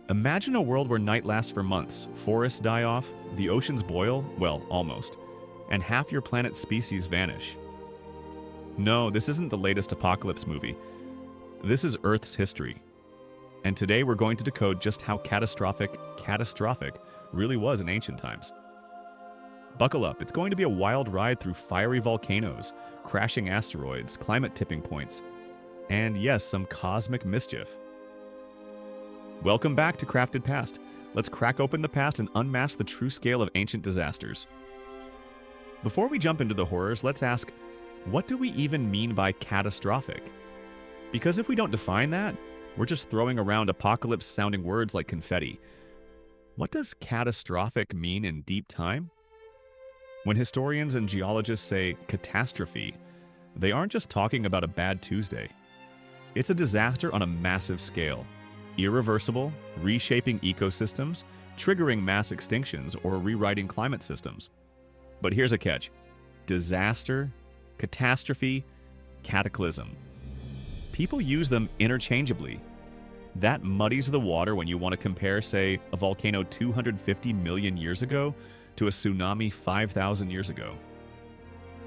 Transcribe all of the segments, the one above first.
Imagine a world where night lasts for months, forests die off, the oceans boil, well, almost, and half your planet's species vanish. No, this isn't the latest apocalypse movie. This is Earth's history. And today we're going to decode just how catastrophic really was in ancient times. Buckle up, it's going to be a wild ride through fiery volcanoes, crashing asteroids, climate tipping points, and yes, some cosmic mischief. Welcome back to Crafted Past. Let's crack open the past and unmask the true scale of ancient disasters. Before we jump into the horrors, let's ask, what do we even mean by catastrophic? Because if we don't define that, we're just throwing around apocalypse-sounding words like confetti. What does catastrophic mean in deep time? When historians and geologists say catastrophe, they aren't just talking about a bad Tuesday. It's a disaster on a massive scale. Irreversible, reshaping ecosystems, triggering mass extinctions, or rewriting climate systems. But here's a catch. Disaster, catastrophe, cataclysm. People use them interchangeably. That muddies the water when you want to compare, say, a volcano 250 million years ago to a tsunami 5,000 years ago.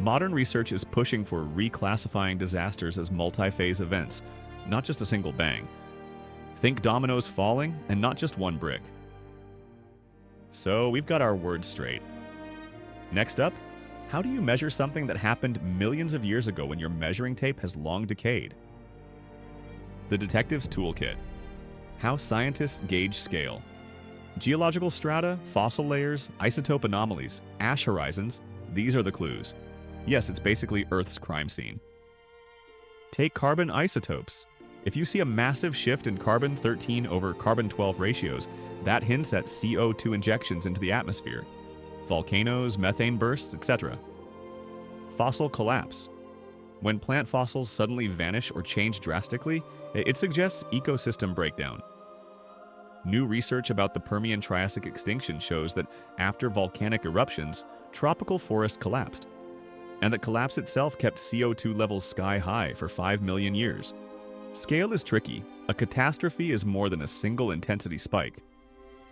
Modern research is pushing for reclassifying disasters as multi-phase events, not just a single bang. Think dominoes falling, and not just one brick. So we've got our words straight. Next up, how do you measure something that happened millions of years ago when your measuring tape has long decayed? The Detective's Toolkit. How scientists gauge scale. Geological strata, fossil layers, isotope anomalies, ash horizons, these are the clues. Yes, it's basically Earth's crime scene. Take carbon isotopes. If you see a massive shift in carbon-13 over carbon-12 ratios, that hints at CO2 injections into the atmosphere. Volcanoes, methane bursts, etc. Fossil collapse. When plant fossils suddenly vanish or change drastically, it suggests ecosystem breakdown. New research about the Permian-Triassic extinction shows that after volcanic eruptions, tropical forests collapsed. And that collapse itself kept CO2 levels sky high for 5 million years. Scale is tricky. A catastrophe is more than a single intensity spike.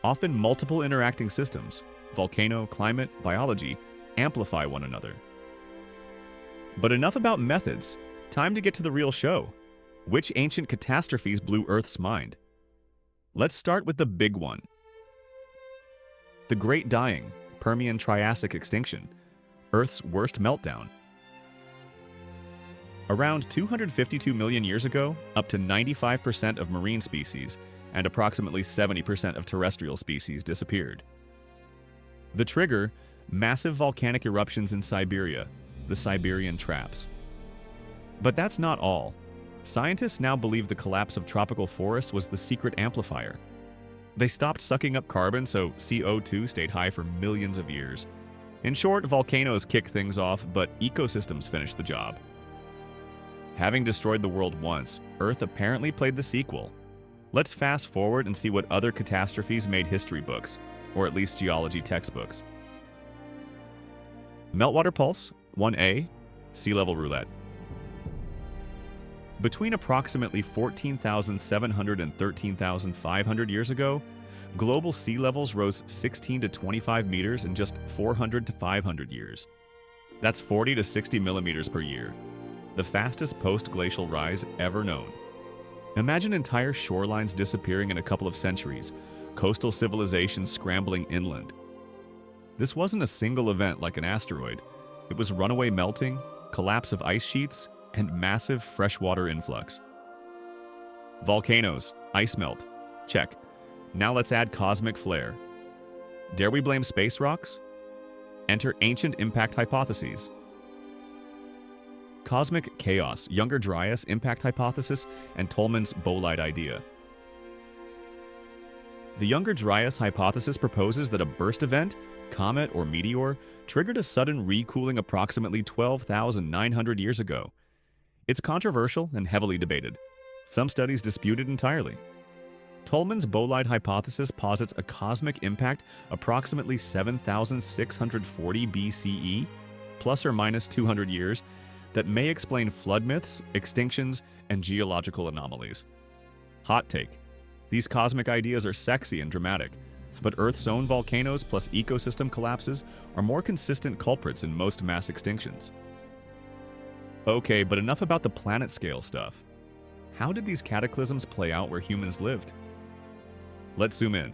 Often multiple interacting systems, volcano, climate, biology, amplify one another. But enough about methods. Time to get to the real show. Which ancient catastrophes blew Earth's mind? Let's start with the big one. The Great Dying, Permian-Triassic extinction, Earth's worst meltdown. Around 252 million years ago, up to 95% of marine species and approximately 70% of terrestrial species disappeared. The trigger, massive volcanic eruptions in Siberia, the Siberian Traps. But that's not all. Scientists now believe the collapse of tropical forests was the secret amplifier. They stopped sucking up carbon, so CO2 stayed high for millions of years. In short, volcanoes kick things off, but ecosystems finish the job. Having destroyed the world once, Earth apparently played the sequel. Let's fast forward and see what other catastrophes made history books, or at least geology textbooks. Meltwater Pulse, 1A, Sea Level Roulette. Between approximately 14,700 and 13,500 years ago, global sea levels rose 16 to 25 meters in just 400 to 500 years. That's 40 to 60 millimeters per year, the fastest post-glacial rise ever known. Imagine entire shorelines disappearing in a couple of centuries, coastal civilizations scrambling inland. This wasn't a single event like an asteroid. It was runaway melting, collapse of ice sheets, and massive freshwater influx. Volcanoes, ice melt, check. Now let's add cosmic flare. Dare we blame space rocks? Enter ancient impact hypotheses. Cosmic chaos, Younger Dryas impact hypothesis, and Tolman's bolide idea. The Younger Dryas hypothesis proposes that a burst event, comet or meteor, triggered a sudden recooling approximately 12,900 years ago. It's controversial and heavily debated. Some studies dispute it entirely. Tolman's bolide hypothesis posits a cosmic impact approximately 7,640 BCE, plus or minus 200 years, that may explain flood myths, extinctions, and geological anomalies. Hot take. These cosmic ideas are sexy and dramatic, but Earth's own volcanoes plus ecosystem collapses are more consistent culprits in most mass extinctions. Okay, but enough about the planet-scale stuff. How did these cataclysms play out where humans lived? Let's zoom in.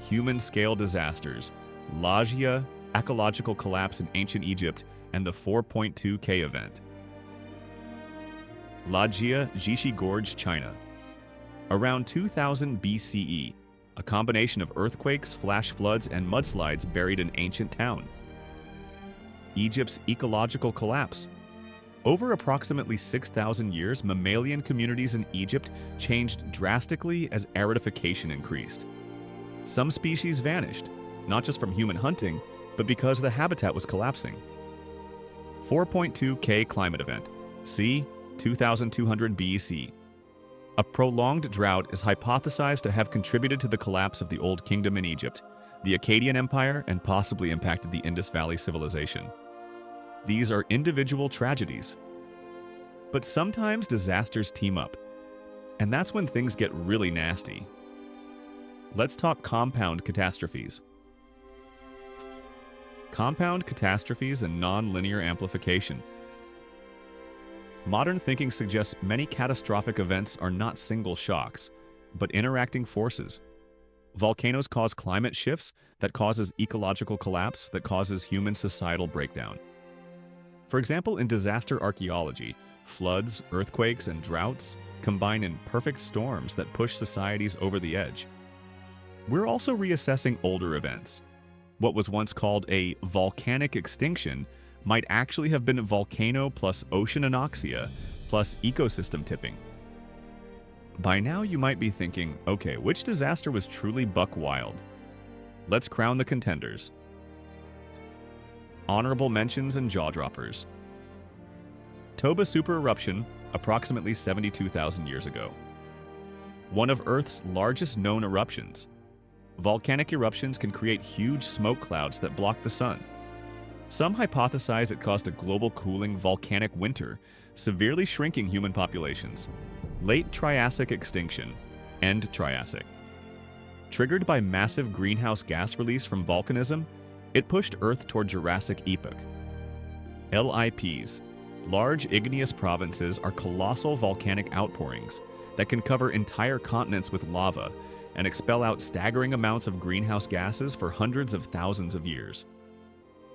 Human-scale disasters, Lajia, ecological collapse in ancient Egypt, and the 4.2K event. Lajia, Jishi Gorge, China. Around 2000 BCE, a combination of earthquakes, flash floods, and mudslides buried an ancient town. Egypt's ecological collapse. Over approximately 6,000 years, mammalian communities in Egypt changed drastically as aridification increased. Some species vanished, not just from human hunting, but because the habitat was collapsing. 4.2K climate event, c. 2200 BC. A prolonged drought is hypothesized to have contributed to the collapse of the Old Kingdom in Egypt, the Akkadian Empire, and possibly impacted the Indus Valley civilization. These are individual tragedies. But sometimes disasters team up, and that's when things get really nasty. Let's talk compound catastrophes. Compound catastrophes and non-linear amplification. Modern thinking suggests many catastrophic events are not single shocks, but interacting forces. Volcanoes cause climate shifts that causes ecological collapse that causes human societal breakdown. For example, in disaster archaeology, floods, earthquakes, and droughts combine in perfect storms that push societies over the edge. We're also reassessing older events. What was once called a volcanic extinction might actually have been a volcano plus ocean anoxia plus ecosystem tipping. By now you might be thinking, okay, which disaster was truly buck wild? Let's crown the contenders. Honorable mentions and jaw-droppers. Toba supereruption, approximately 72,000 years ago. One of Earth's largest known eruptions. Volcanic eruptions can create huge smoke clouds that block the sun. Some hypothesize it caused a global cooling volcanic winter, severely shrinking human populations. Late Triassic extinction, end Triassic. Triggered by massive greenhouse gas release from volcanism, it pushed Earth toward Jurassic epoch. LIPs, large igneous provinces, are colossal volcanic outpourings that can cover entire continents with lava and expel out staggering amounts of greenhouse gases for hundreds of thousands of years.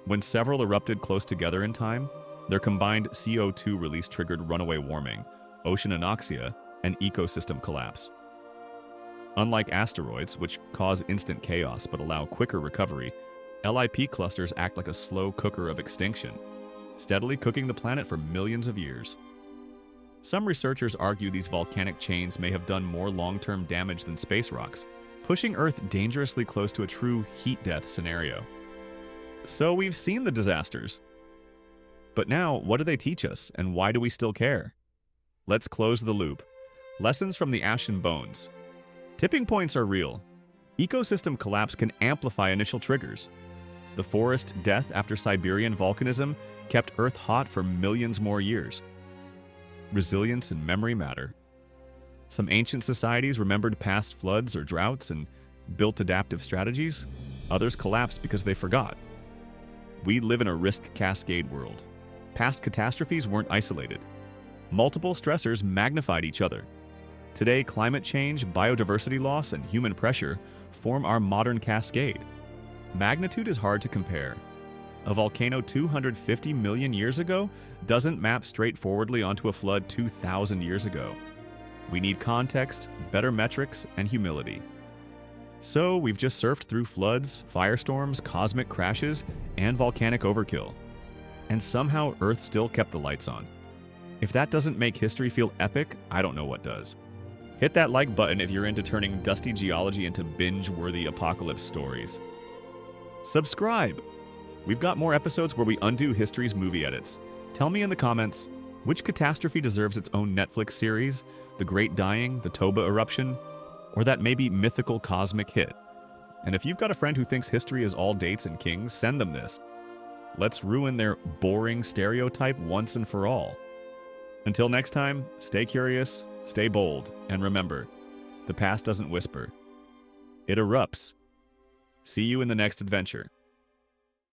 When several erupted close together in time, their combined CO2 release triggered runaway warming, ocean anoxia, and ecosystem collapse. Unlike asteroids, which cause instant chaos but allow quicker recovery, LIP clusters act like a slow cooker of extinction, steadily cooking the planet for millions of years. Some researchers argue these volcanic chains may have done more long-term damage than space rocks, pushing Earth dangerously close to a true heat death scenario. So we've seen the disasters. But now, what do they teach us, and why do we still care? Let's close the loop. Lessons from the ashen bones. Tipping points are real. Ecosystem collapse can amplify initial triggers. The forest death after Siberian volcanism kept Earth hot for millions more years. Resilience and memory matter. Some ancient societies remembered past floods or droughts and built adaptive strategies. Others collapsed because they forgot. We live in a risk cascade world. Past catastrophes weren't isolated. Multiple stressors magnified each other. Today, climate change, biodiversity loss, and human pressure form our modern cascade. Magnitude is hard to compare. A volcano 250 million years ago doesn't map straightforwardly onto a flood 2,000 years ago. We need context, better metrics, and humility. So we've just surfed through floods, firestorms, cosmic crashes, and volcanic overkill. And somehow Earth still kept the lights on. If that doesn't make history feel epic, I don't know what does. Hit that like button if you're into turning dusty geology into binge-worthy apocalypse stories. Subscribe! We've got more episodes where we undo history's movie edits. Tell me in the comments, which catastrophe deserves its own Netflix series? The Great Dying, the Toba eruption, or that maybe mythical cosmic hit? And if you've got a friend who thinks history is all dates and kings, send them this. Let's ruin their boring stereotype once and for all. Until next time, stay curious, Stay bold, and remember, the past doesn't whisper. It erupts. See you in the next adventure.